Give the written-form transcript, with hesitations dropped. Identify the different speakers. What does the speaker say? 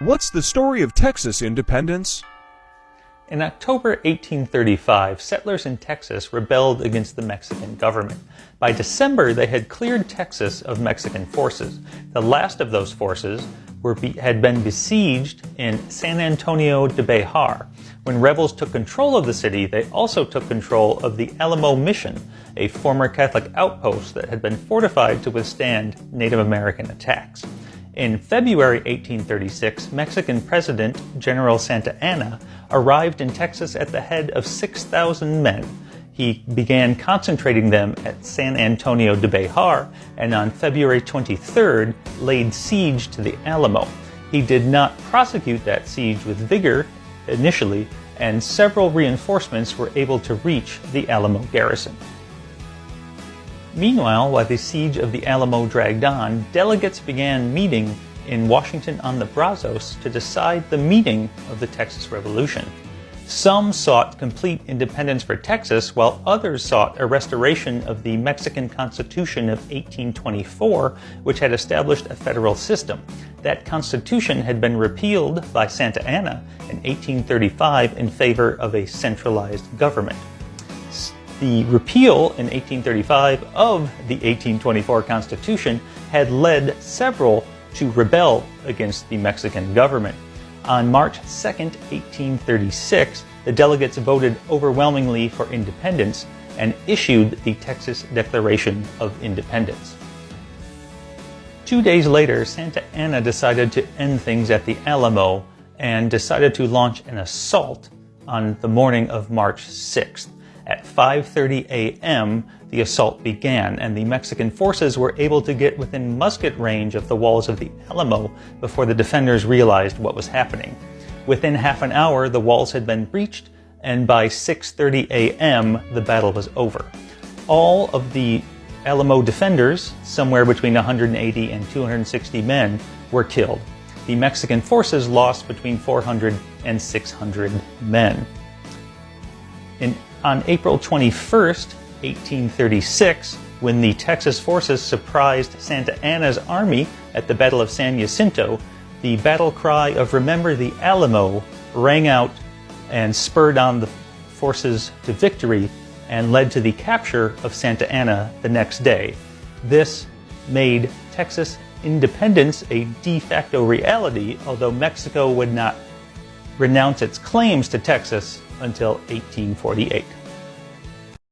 Speaker 1: What's the story of Texas independence?
Speaker 2: In October 1835, settlers in Texas rebelled against the Mexican government. By December, they had cleared Texas of Mexican forces. The last of those forces had been besieged in San Antonio de Bejar. When rebels took control of the city, they also took control of the Alamo mission, a former Catholic outpost that had been fortified to withstand Native American attacks. In February 1836, Mexican President General Santa Anna arrived in Texas at the head of 6,000 men. He began concentrating them at San Antonio de Bejar, and on February 23rd laid siege to the Alamo. He did not prosecute that siege with vigor initially, and several reinforcements were able to reach the Alamo garrison. Meanwhile, while the siege of the Alamo dragged on, delegates began meeting in Washington on the Brazos to decide the meaning of the Texas Revolution. Some sought complete independence for Texas, while others sought a restoration of the Mexican Constitution of 1824, which had established a federal system. That constitution had been repealed by Santa Anna in 1835 in favor of a centralized government. The repeal in 1835 of the 1824 Constitution had led several to rebel against the Mexican government. On March 2, 1836, the delegates voted overwhelmingly for independence and issued the Texas Declaration of Independence. 2 days later, Santa Anna decided to end things at the Alamo and decided to launch an assault on the morning of March 6th. At 5:30 a.m., the assault began, and the Mexican forces were able to get within musket range of the walls of the Alamo before the defenders realized what was happening. Within half an hour, the walls had been breached, and by 6:30 a.m., the battle was over. All of the Alamo defenders, somewhere between 180 and 260 men, were killed. The Mexican forces lost between 400 and 600 men. On April 21st, 1836, when the Texas forces surprised Santa Anna's army at the Battle of San Jacinto, the battle cry of "Remember the Alamo" rang out and spurred on the forces to victory and led to the capture of Santa Anna the next day. This made Texas independence a de facto reality, although Mexico would not renounce its claims to Texas until 1848.